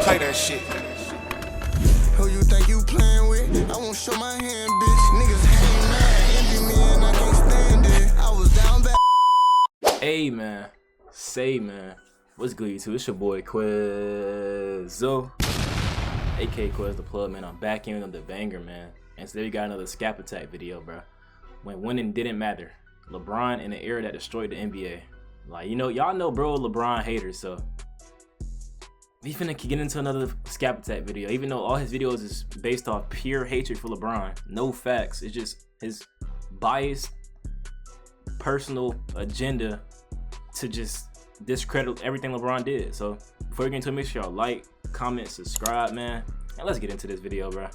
Play that shit. Who you think you playing with? I won't show my hand, bitch. Niggas hate mad, envy me, and I can't stand it. I was down bad. Hey man, what's good YouTube? It's your boy Quizzo, aka Quiz the Plug, man. I'm back in on the banger, man. And today we got another scap attack video, bro. When winning didn't matter. LeBron in the era that destroyed the NBA. Like, you know, y'all know bro, LeBron haters, so we finna get into another scap attack video. Even though all his videos is based off pure hatred for LeBron, no facts. It's just his biased personal agenda to just discredit everything LeBron did. So before we get into it, make sure y'all like, comment, subscribe, man, and let's get into this video, bro.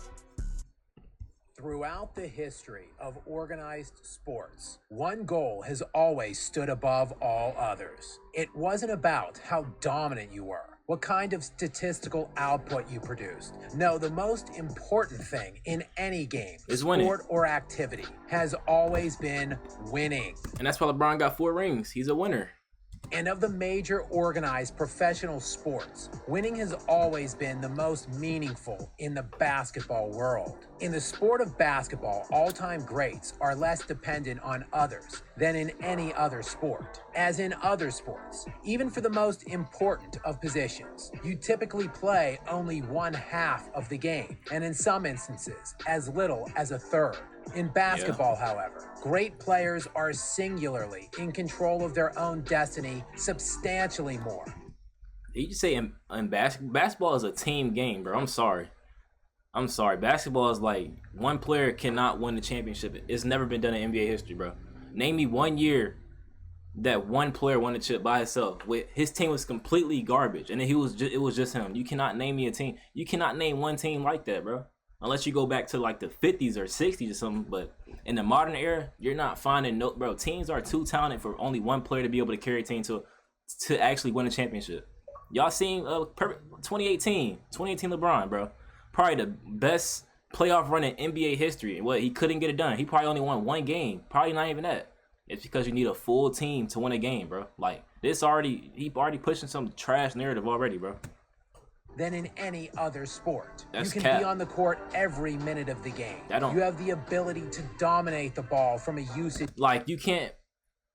Throughout the history of organized sports, one goal has always stood above all others. It wasn't about how dominant you were, what kind of statistical output you produced. No, the most important thing in any game, is winning. Sport or activity, has always been winning. And that's why LeBron got 4 rings. He's a winner. And of the major organized professional sports, winning has always been the most meaningful in the basketball world. In the sport of basketball, all-time greats are less dependent on others than in any other sport. As in other sports, even for the most important of positions, you typically play only one half of the game, and in some instances, as little as a third. In basketball, however, great players are singularly in control of their own destiny substantially more. You just say in basketball is a team game, bro. I'm sorry. Basketball is like one player cannot win the championship. It's never been done in NBA history, bro. Name me one year that one player won the chip by himself. With his team was completely garbage, and then it was just him. You cannot name me a team. You cannot name one team like that, bro. Unless you go back to like the 50s or 60s or something, but in the modern era, you're not finding no, bro. Teams are too talented for only one player to be able to carry a team to actually win a championship. Y'all seen 2018 LeBron, bro, probably the best playoff run in NBA history. What, he couldn't get it done. He probably only won one game. Probably not even that. It's because you need a full team to win a game, bro. Like he already pushing some trash narrative already, bro. Than in any other sport. That's you can cap. be on the court every minute of the game. You have the ability to dominate the ball from a usage. Like, you can't,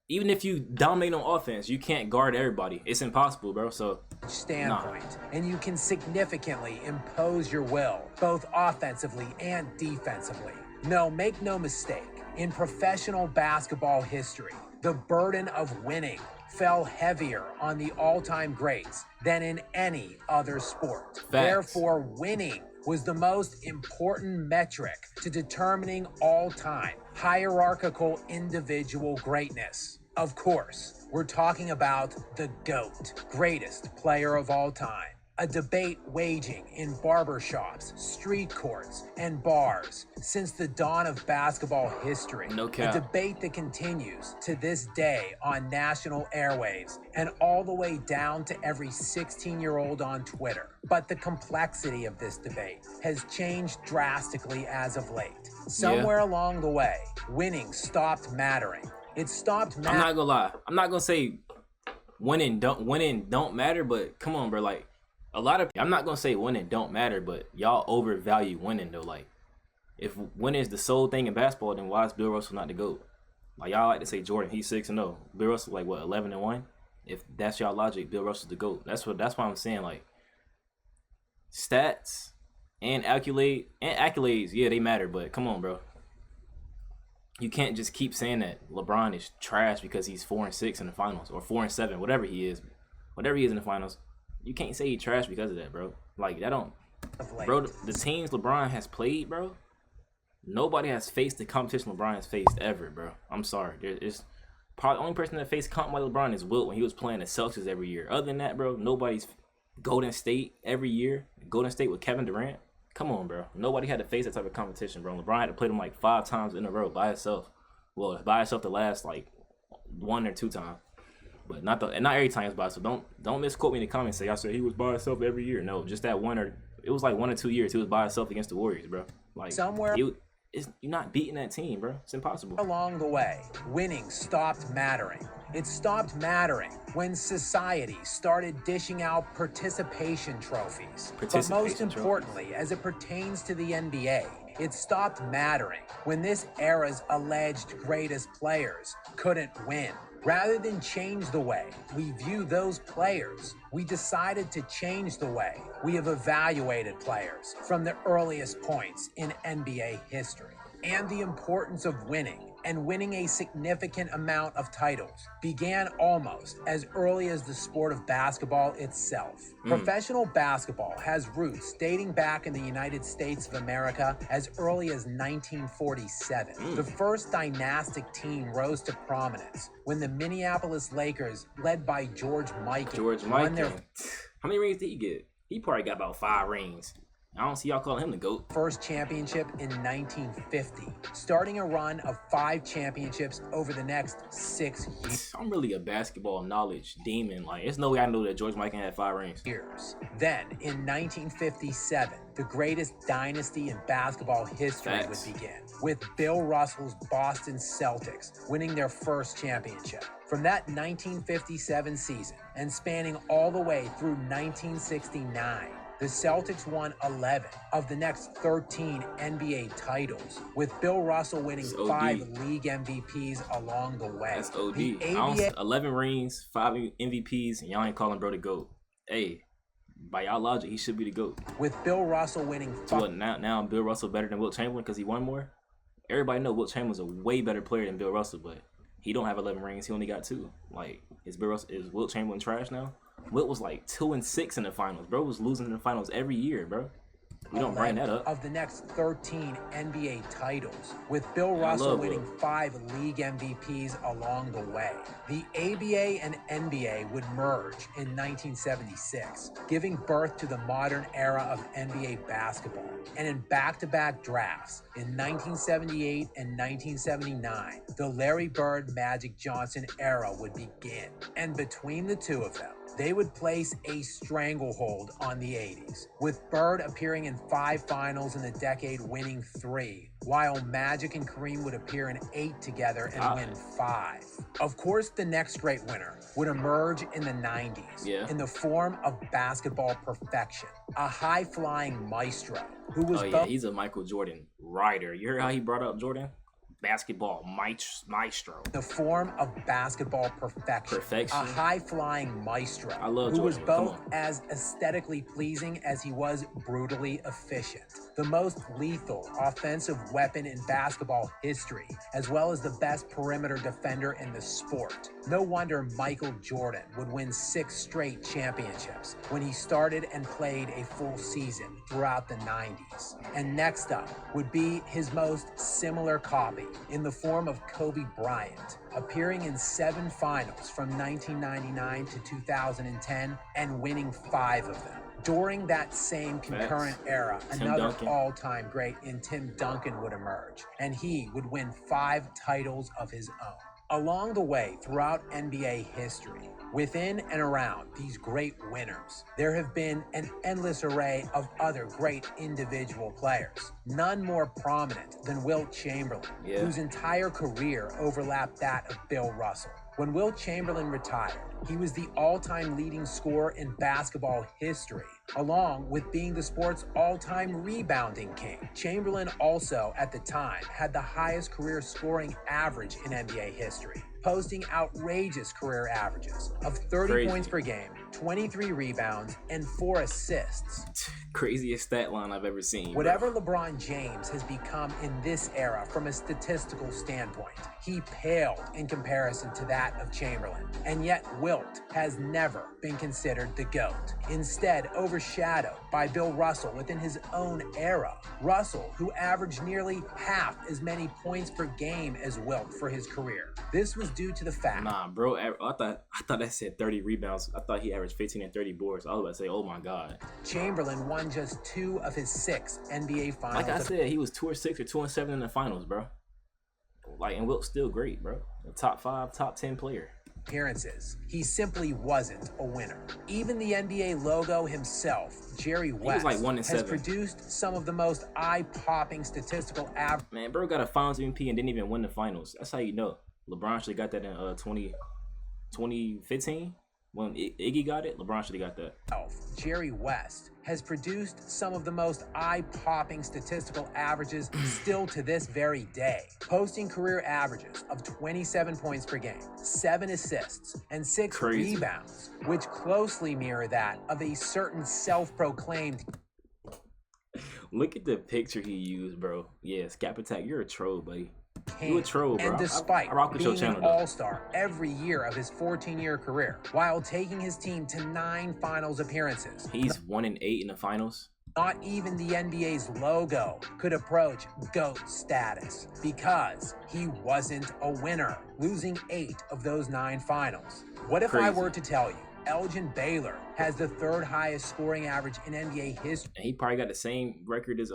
even if you dominate on offense, you can't guard everybody. It's impossible, bro. So standpoint, and you can significantly impose your will, both offensively and defensively. No, make no mistake, in professional basketball history, the burden of winning fell heavier on the all-time greats than in any other sport. Facts. Therefore, winning was the most important metric to determining all-time hierarchical individual greatness. Of course, we're talking about the GOAT, greatest player of all time. A debate waging in barbershops, street courts, and bars since the dawn of basketball history. No cap. A debate that continues to this day on national airwaves and all the way down to every 16-year-old on Twitter. But the complexity of this debate has changed drastically as of late. Somewhere along the way, winning stopped mattering. It stopped mattering. I'm not gonna lie. I'm not gonna say winning don't matter, but come on, bro. Like, a lot of, I'm not gonna say winning don't matter, but y'all overvalue winning though. Like, if winning is the sole thing in basketball, then why is Bill Russell not the GOAT? Like, y'all like to say Jordan, he's 6-0. Bill Russell like what, 11-1? If that's y'all logic, Bill Russell's the GOAT. That's why I'm saying, like, stats and accolades, yeah, they matter, but come on, bro. You can't just keep saying that LeBron is trash because he's 4-6 in the finals, or 4-7, whatever he is in the finals. You can't say he's trash because of that, bro. Like, that don't, bro. The teams LeBron has played, bro, nobody has faced the competition LeBron has faced ever, bro. I'm sorry. It's probably the only person that faced competition like LeBron is Wilt when he was playing the Celtics every year. Other than that, bro, nobody's Golden State every year. Golden State with Kevin Durant. Come on, bro. Nobody had to face that type of competition, bro. LeBron had to play them like 5 times in a row by himself. Well, by himself the last like 1 or 2 times. But not every time he was by himself. Don't misquote me in the comments. Say I said he was by himself every year. No, just that it was like 1 or 2 years he was by himself against the Warriors, bro. Like, somewhere you're not beating that team, bro. It's impossible. Along the way, winning stopped mattering. It stopped mattering when society started dishing out participation trophies. But most importantly, as it pertains to the NBA, it stopped mattering when this era's alleged greatest players couldn't win. Rather than change the way we view those players, we decided to change the way we have evaluated players from the earliest points in NBA history. And the importance of winning, and winning a significant amount of titles, began almost as early as the sport of basketball itself. Professional basketball has roots dating back in the United States of America as early as 1947. The first dynastic team rose to prominence when the Minneapolis Lakers, led by George Mikan, won their... How many rings did he get? He probably got about 5 rings. I don't see y'all calling him the GOAT. First championship in 1950, starting a run of 5 championships over the next 6 years. I'm really a basketball knowledge demon. Like, there's no way I know that George Mikan had 5 rings. Then, in 1957, the greatest dynasty in basketball history would begin, with Bill Russell's Boston Celtics winning their first championship. From that 1957 season, and spanning all the way through 1969, the Celtics won 11 of the next 13 NBA titles, with Bill Russell winning 5 league MVPs along the way. That's OD. 11 rings, 5 MVPs, and y'all ain't calling bro the GOAT. Hey, by y'all logic, he should be the GOAT. With Bill Russell winning 5. So what, now Bill Russell better than Wilt Chamberlain because he won more? Everybody know Wilt Chamberlain's a way better player than Bill Russell, but he don't have 11 rings. He only got 2. Like, is Wilt Chamberlain trash now? Wilt was like 2-6 in the finals. Bro was losing in the finals every year, bro. We don't bring that up. Of the next 13 NBA titles, with Bill Russell winning 5 league MVPs along the way. The ABA and NBA would merge in 1976, giving birth to the modern era of NBA basketball. And in back-to-back drafts in 1978 and 1979, the Larry Bird, Magic Johnson era would begin. And between the two of them, they would place a stranglehold on the 80s, with Bird appearing in 5 finals in the decade, winning 3, while Magic and Kareem would appear in 8 together and win 5. Of course, the next great winner would emerge in the 90s in the form of basketball perfection, a high-flying maestro who was he's a Michael Jordan rider. You heard how he brought up Jordan? Basketball maestro. The form of basketball perfection. A high-flying maestro. I love who Jordan. was both as aesthetically pleasing as he was brutally efficient. The most lethal offensive weapon in basketball history, as well as the best perimeter defender in the sport. No wonder Michael Jordan would win 6 straight championships when he started and played a full season throughout the 90s. And next up would be his most similar copy, in the form of Kobe Bryant, appearing in 7 finals from 1999 to 2010 and winning 5 of them. During that same concurrent era, another all-time great in Tim Duncan would emerge, and he would win 5 titles of his own. Along the way, throughout NBA history, within and around these great winners, there have been an endless array of other great individual players, none more prominent than Wilt Chamberlain, whose entire career overlapped that of Bill Russell. When Wilt Chamberlain retired, he was the all-time leading scorer in basketball history, along with being the sport's all-time rebounding king. Chamberlain also, at the time, had the highest career scoring average in NBA history, posting outrageous career averages of 30 points per game, 23 rebounds, and 4 assists. Craziest stat line I've ever seen. Whatever LeBron James has become in this era from a statistical standpoint, he paled in comparison to that of Chamberlain. And yet Wilt has never been considered the GOAT, instead overshadowed by Bill Russell within his own era. Russell, who averaged nearly half as many points per game as Wilt for his career. This was due to the fact... Nah, bro, I thought that said 30 rebounds. I thought he averaged 15 and 30 boards. I was about to say, oh my God. Chamberlain won just 2 of his 6 NBA finals. Like I said, he was 2-6 or 2-7 in the finals, bro. Like, and Wilt's still great, bro. A top 5, top 10 player. appearances. He simply wasn't a winner. Even the NBA logo himself, Jerry West, like 1 and has 7. produced some of the most eye-popping statistical averages. Man, bro got a Finals MVP and didn't even win the Finals. That's how you know. LeBron should have got that in 2015 when Iggy got it. LeBron should have got that. Jerry West has produced some of the most eye-popping statistical averages still to this very day, posting career averages of 27 points per game, 7 assists, and 6 rebounds, which closely mirror that of a certain self-proclaimed. Look at the picture he used, bro. Yeah, Scap Attack, you're a troll, buddy. You a troll, bro. And despite I rock with your being channel, an all-star every year of his 14-year career, while taking his team to 9 finals appearances, he's 1 and 8 in the finals. Not even the NBA's logo could approach GOAT status because he wasn't a winner, losing 8 of those 9 finals. What if I were to tell you Elgin Baylor has the 3rd highest scoring average in NBA history? And he probably got the same record as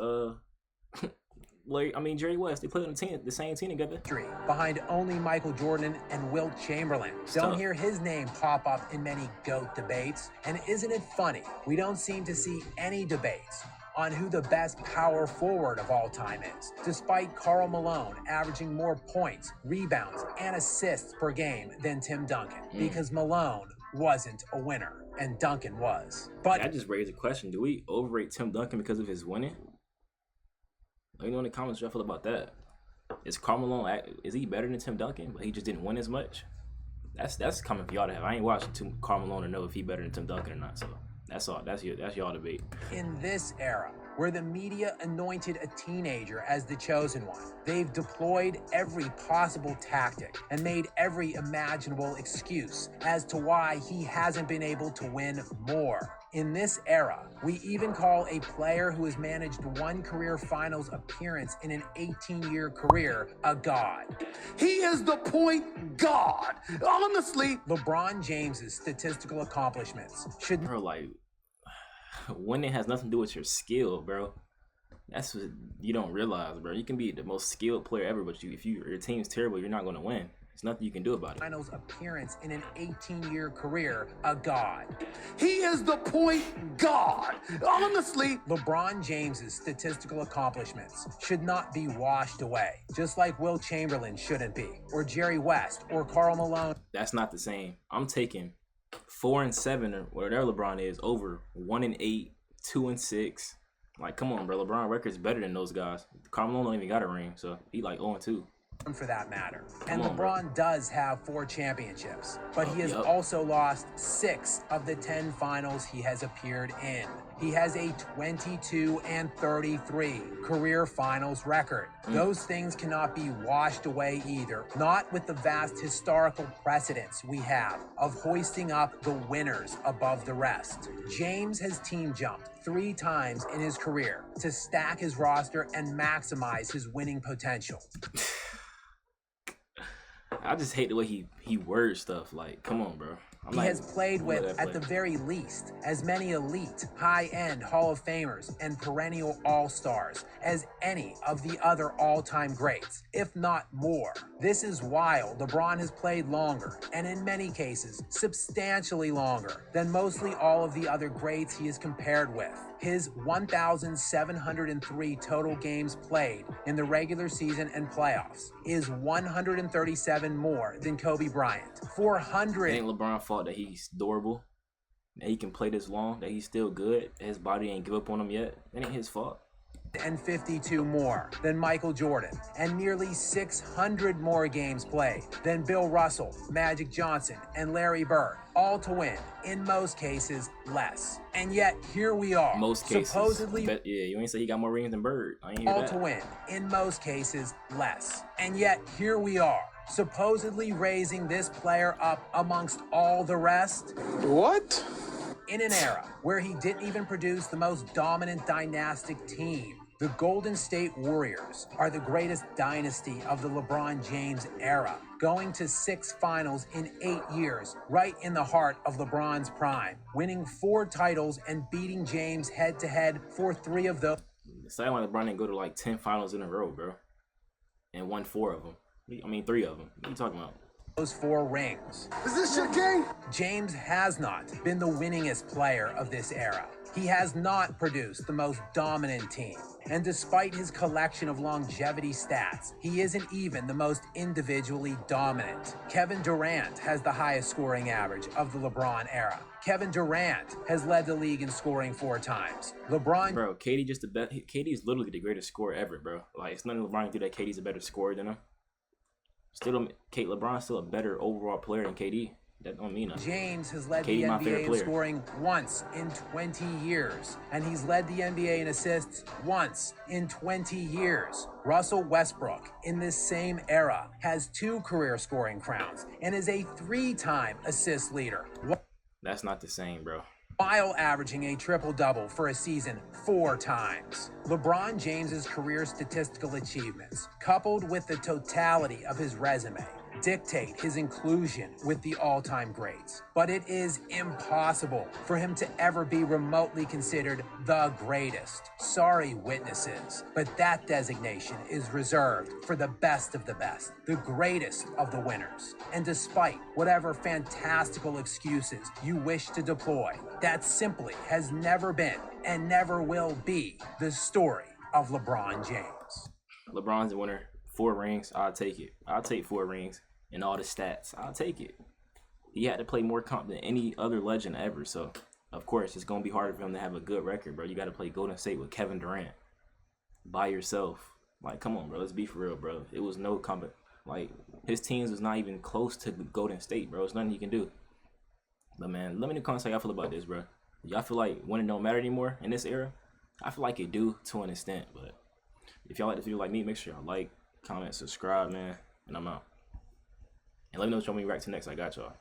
Jerry West. They played on the same team together. Behind only Michael Jordan and Wilt Chamberlain. Don't hear his name pop up in many GOAT debates. And isn't it funny? We don't seem to see any debates on who the best power forward of all time is, despite Karl Malone averaging more points, rebounds, and assists per game than Tim Duncan, because Malone wasn't a winner and Duncan was. But I just raised a question. Do we overrate Tim Duncan because of his winning? Let me know in the comments what you feel about that. Is Karl Malone, is he better than Tim Duncan, but he just didn't win as much? That's coming for y'all to have. I ain't watching Karl Malone to know if he better than Tim Duncan or not. So that's all. That's y'all debate. In this era, where the media anointed a teenager as the chosen one, they've deployed every possible tactic and made every imaginable excuse as to why he hasn't been able to win more. In this era, we even call a player who has managed 1 career finals appearance in an 18-year career a god. He is the point god. Honestly, LeBron James's statistical accomplishments should... Bro, like, winning has nothing to do with your skill, bro. That's what you don't realize, bro. You can be the most skilled player ever, but if your team's terrible, you're not going to win. There's nothing you can do about it. Finals appearance in an 18-year career a god. He is the point god. Honestly, LeBron James's statistical accomplishments should not be washed away, just like Wilt Chamberlain shouldn't be, or Jerry West, or Karl Malone. That's not the same. I'm taking 4 and 7 or whatever LeBron is over 1 and 8, 2 and 6. Like, come on, bro. LeBron record's better than those guys. Karl Malone don't even got a ring, so he like 0 and 2. For that matter. And LeBron does have 4 championships, but he has also lost 6 of the 10 finals he has appeared in. He has a 22 and 33 career finals record. Those things cannot be washed away either, not with the vast historical precedents we have of hoisting up the winners above the rest. James has team jumped 3 times in his career to stack his roster and maximize his winning potential. I just hate the way he words stuff. Like, come on, bro. He has played with, at the very least, as many elite, high-end Hall of Famers and perennial all-stars as any of the other all-time greats, if not more. This is while LeBron has played longer, and in many cases, substantially longer, than mostly all of the other greats he is compared with. His 1,703 total games played in the regular season and playoffs is 137 more than Kobe Bryant. 400. It ain't LeBron's fault that he's durable, that he can play this long, that he's still good, that his body ain't give up on him yet. It ain't his fault. And 52 more than Michael Jordan, and nearly 600 more games played than Bill Russell, Magic Johnson, and Larry Bird, all to win, in most cases, less. And yet, here we are. Most cases. Supposedly, yeah, you ain't say he got more rings than Bird. I ain't hear all that. to win, in most cases, less. And yet, here we are, supposedly raising this player up amongst all the rest. what? In an era where he didn't even produce the most dominant dynastic team. The Golden State Warriors are the greatest dynasty of the LeBron James era, going to 6 finals in 8 years, right in the heart of LeBron's prime, winning 4 titles and beating James head-to-head for 3 of those. It's like when LeBron didn't go to like 10 finals in a row, bro, and won 4 of them. I mean, 3 of them. What are you talking about? those 4 rings. Is this your game? James has not been the winningest player of this era. He has not produced the most dominant team. And despite his collection of longevity stats, he isn't even the most individually dominant. Kevin Durant has the highest scoring average of the LeBron era. Kevin Durant has led the league in scoring 4 times. LeBron... Bro, KD just the best. KD is literally the greatest scorer ever, bro. Like, it's nothing LeBron can do that KD's a better scorer than him. Still, LeBron's still a better overall player than KD. That don't mean nothing. James has led KD the my favorite NBA in player. scoring once in 20 years. And he's led the NBA in assists once in 20 years. Russell Westbrook, in this same era, has 2 career scoring crowns and is a 3-time assist leader, That's not the same, bro. while averaging a triple-double for a season 4 times. LeBron James's career statistical achievements, coupled with the totality of his resume, dictate his inclusion with the all-time greats. But it is impossible for him to ever be remotely considered the greatest. Sorry, witnesses, but that designation is reserved for the best of the best, the greatest of the winners. And despite whatever fantastical excuses you wish to deploy, that simply has never been and never will be the story of LeBron James. LeBron's a winner. 4 rings, I'll take it. I'll take 4 rings and all the stats. I'll take it. He had to play more comp than any other legend ever, so of course it's gonna be harder for him to have a good record, bro. You got to play Golden State with Kevin Durant by yourself. Like, come on, bro. Let's be for real, bro. It was no comp. Like, his teams was not even close to Golden State, bro. There's nothing he can do. But man, let me know in the comments how y'all feel about this, bro. Y'all feel like winning don't matter anymore in this era? I feel like it do to an extent, but if y'all like this video like me, make sure y'all like, comment, subscribe, man, and I'm out. And let me know what y'all want me to react to next. I got y'all.